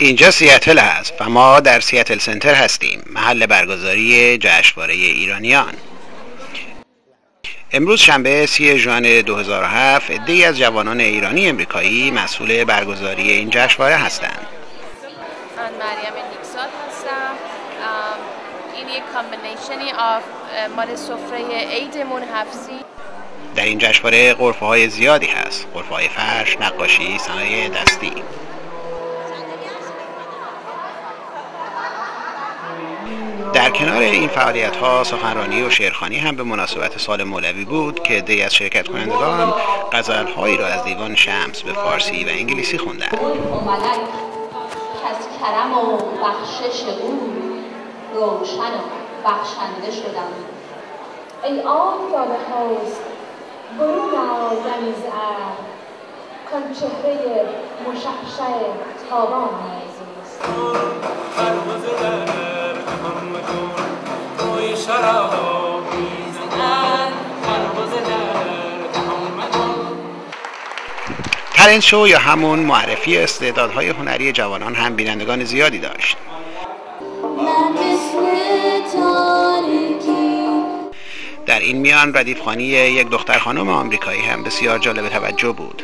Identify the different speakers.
Speaker 1: اینجا سیاتل هست و ما در سیاتل سنتر هستیم، محل برگزاری جشنواره ایرانیان. امروز شنبه 30 ژوئن 2007 عده‌ای از جوانان ایرانی امریکایی مسئول برگزاری این جشنواره هستند.
Speaker 2: من مریم نیکزاد هستم. این یک کامبینیشنی آف مال سفره عیدمون حفظی.
Speaker 1: در این جشنواره غرفه‌های زیادی هست: غرفه‌های فرش، نقاشی، صنایع دستی. در کنار این فعالیت‌ها سخنرانی و شعرخوانی هم به مناسبت سال مولوی بود که عده‌ای از شرکت کنندگان غزل‌هایی را از دیوان شمس به فارسی و انگلیسی خواندند.
Speaker 3: از کرم و بخشش او روشن و بخشنده شدم. ای آفتاب حسن برون آدمی ز ابر کان چهره مشعشع تابان عزیز.
Speaker 1: تالنت شو یا همون معرفی استعدادهای هنری جوانان هم بینندگان زیادی داشت. در این میان ردیف خوانی یک دختر خانم آمریکایی هم بسیار جالب توجه بود.